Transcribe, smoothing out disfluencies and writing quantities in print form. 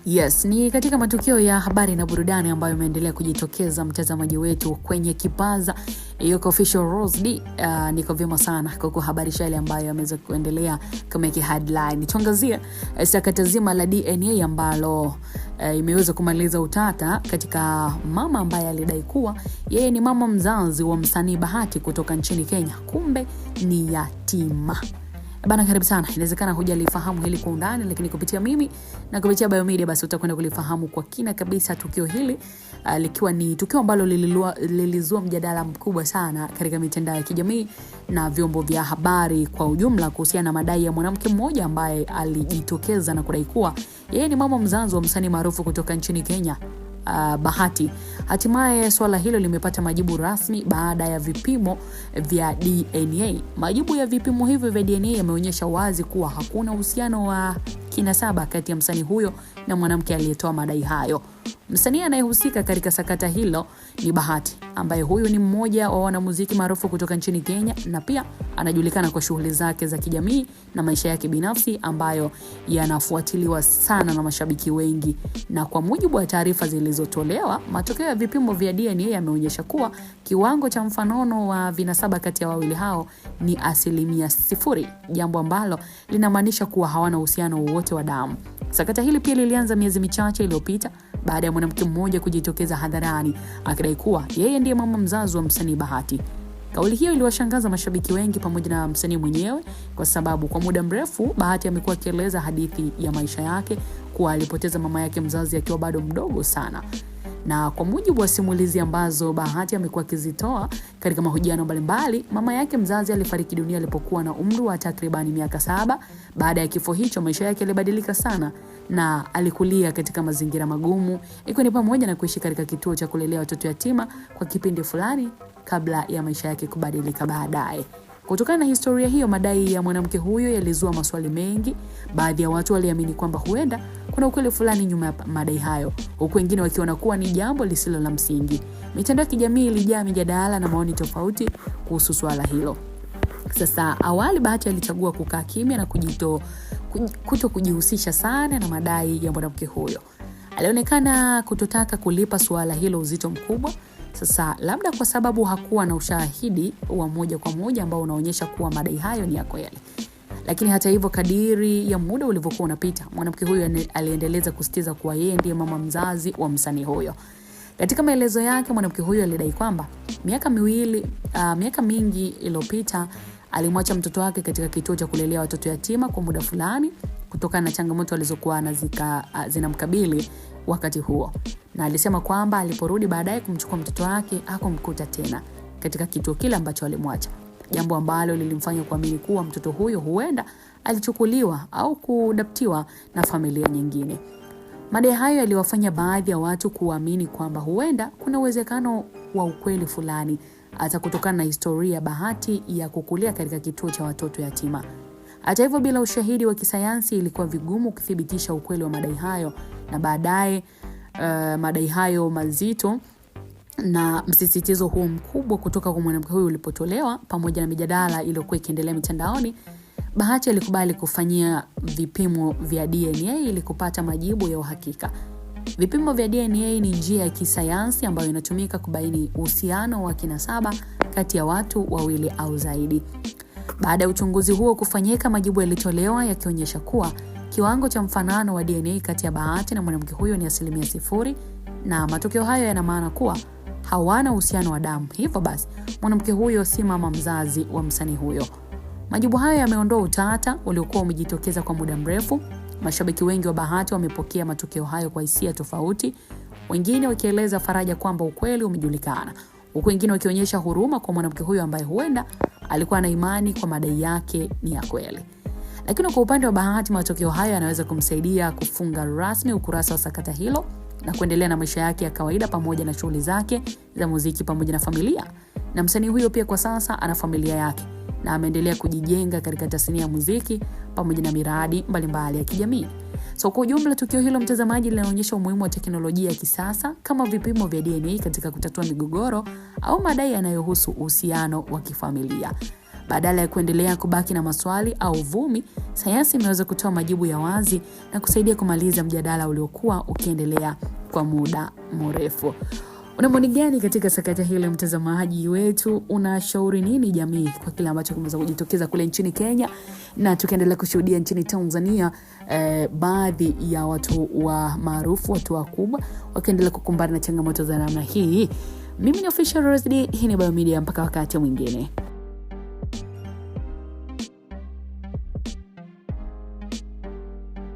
Yes, ni katika matukio ya habari na burudani ambayo imeendelea kujitokeza mtazamaji wetu kwenye kipaza Yuko Official Rose D. Niko vyema sana kwa kuhabarisha yale ambayo yameweza kuendelea kama headline. Tuangazie sakata zima la DNA ambalo imeweza kumaliza utata katika mama ambaye alidai kuwa yeye ni mama mzazi wa msanii Bahati kutoka nchini Kenya, kumbe ni yatima. Bana, karibu sana. Inawezekana hujalifahamu hili kwa undani, lakini kupitia mimi na kupitia Biomedia basi utakwenda kulifahamu kwa kina kabisa tukio hili, likiwa ni tukio ambalo lilizua mjadala mkubwa sana katika mitandao ya kijamii na vyombo vya habari kwa ujumla kuhusiana na madai ya mwanamke mmoja ambaye alijitokeza na kudai kuwa yeye ni mama mzazi wa msanii maarufu kutoka nchini Kenya, Bahati. Hatimaye swala hilo limepata majibu rasmi baada ya vipimo vya DNA. Majibu ya vipimo hivyo vya DNA yameonyesha wazi kuwa hakuna uhusiano wa kinasaba kati ya msanii huyo na mwanamke aliyetoa madai hayo. Msanii anayehusika katika sakata hilo ni Bahati, ambaye huyu ni mmoja wa wanamuziki maarufu kutoka nchini Kenya na pia anajulikana kwa shughuli zake za kijamii na maisha yake binafsi ambayo yanafuatiliwa sana na mashabiki wengi. Na kwa mujibu wa taarifa zilizotolewa, matokeo ya vipimo vya DNA yameonyesha kuwa kiwango cha mfanano wa vinasaba kati ya wawili hao ni 0%, jambo ambalo linamaanisha kuwa hawana uhusiano wowote wa damu. Sakata hili pia lilianza miezi michache iliyopita baada ya mwanamke mmoja kujitokeza hadharani akidai kuwa yeye ndiye mama mzazi wa msanii Bahati. Kauli hiyo iliwashangaza mashabiki wengi pamoja na msanii mwenyewe, kwa sababu kwa muda mrefu Bahati amekuwa akieleza hadithi ya maisha yake kuwa alipoteza mama yake mzazi akiwa bado mdogo sana. Na kwa mujibu wa simulizi ambazo Bahati amekuwa akizitoa katika mahojiano mbalimbali, mama yake mzazi alifariki dunia alipokuwa na umri wa takriban miaka 7. Baada ya kifo hicho, maisha yake yalibadilika sana na alikulia katika mazingira magumu, ikiwa ni pamoja na kuishi katika kituo cha kulelea watoto yatima kwa kipindi fulani kabla ya maisha yake kubadilika baadaye. Kutokana na historia hiyo, madai ya mwanamke huyo yalizua maswali mengi. Baadhi ya watu waliamini kwamba huenda kuna ukweli fulani nyuma ya madai hayo, huku wengine wakiona kuwa ni jambo lisilo la msingi. Mitandao ya kijamii ilijaa mijadala na maoni tofauti kuhusu swala hilo. Sasa awali Bahati alichagua kukaa kimya na kujihusisha sana na madai ya mwanamke huyo. Alionekana kutotaka kulipa swala hilo uzito mkubwa. Sasa labda kwa sababu hakuwa na ushahidi wa moja kwa moja ambao unaonyesha kuwa madai hayo ni ya kweli. Lakini hata hivyo, kadiri ya muda ulivyokuwa unapita, mwanamke huyo aliendeleza kusitiza kuwa yeye ndiye mama mzazi wa msanii huyo. Katika maelezo yake, mwanamke huyo alidai kwamba miaka mingi iliyopita alimwacha mtoto wake katika kituo cha kulelea watoto yatima kwa muda fulani kutokana na changamoto alizokuwa zinamkabili wakati huo. Na alisema kwamba aliporudi baadaye kumchukua mtoto wake hakumkuta tena katika kituo kile ambacho alimwacha, jambo ambalo lilimfanya kuamini kuwa mtoto huyo huenda alichukuliwa au kudaptiwa na familia nyingine. Madai hayo yaliwafanya baadhi ya watu kuamini kwamba huenda kuna uwezekano wa ukweli fulani, hata kutokana na historia ya Bahati ya kukulia katika kituo cha watoto yatima. Hata hivyo, bila ushahidi wa kisayansi ilikuwa vigumu kuthibitisha ukweli wa madai hayo, na baadaye madai hayo mazito na msisitizo huo mkubwa kutoka kwa mwanamke huyu ulipotolewa pamoja na mijadala iliyokuwa ikiendelea mitandaoni, Bahati alikubali kufanyia vipimo vya DNA ili kupata majibu ya uhakika. Vipimo vya DNA ni njia ya kisayansi ambayo inatumika kubaini uhusiano wa kinasaba kati ya watu wawili au zaidi. Baada ya uchunguzi huo kufanyika, majibu yalitolewa yakionyesha kuwa kiwango cha mfanano wa DNA kati ya Bahati na mwanamke huyo ni 0%, na matokeo hayo yana maana kuwa hawana uhusiano wa damu. Hivyo basi, mwanamke huyo si mama mzazi wa msanii huyo. Majibu hayo yameondoa utata uliokuwa umejitokeza kwa muda mrefu. Mashabiki wengi wa Bahati wamepokea matokeo hayo kwa hisia tofauti, wengine wakieleza faraja kwamba ukweli umejulikana, huku wengine wakionyesha huruma kwa mwanamke huyo ambaye huenda alikuwa na imani kwa madai yake ni ya kweli. Lakini kwa upande wa Bahati, matokeo hayo yanaweza kumsaidia kufunga rasmi ukurasa wa sakata hilo na kuendelea na maisha yake ya kawaida pamoja na shughuli zake za muziki pamoja na familia. Na msanii huyo pia kwa sasa ana familia yake na ameendelea kujijenga katika tasnia ya muziki pamoja na miradi mbalimbali ya kijamii. So kwa ujumla, tukio hilo mtazamaji linaonyesha umuhimu wa teknolojia ya kisasa kama vipimo vya DNA katika kutatua migogoro au madai yanayohusu uhusiano wa kifamilia. Badala ya kuendelea kubaki na maswali au vumi, sayansi imeweza kutoa majibu ya wazi na kusaidia kumaliza mjadala uliokuwa ukiendelea kwa muda mrefu. Una maoni gani katika sakata hili, mtazamaji wetu? Unashauri nini jamii kwa kile ambacho kimeweza kujitokeza kule nchini Kenya na tukiendelea kushuhudia nchini Tanzania, baadhi ya watu wa maarufu, watu wakubwa wakiendelea kukumbana na changamoto za namna hii? Mimi ni Official Rose D, hii ni Biomedia, mpaka wakati mwingine.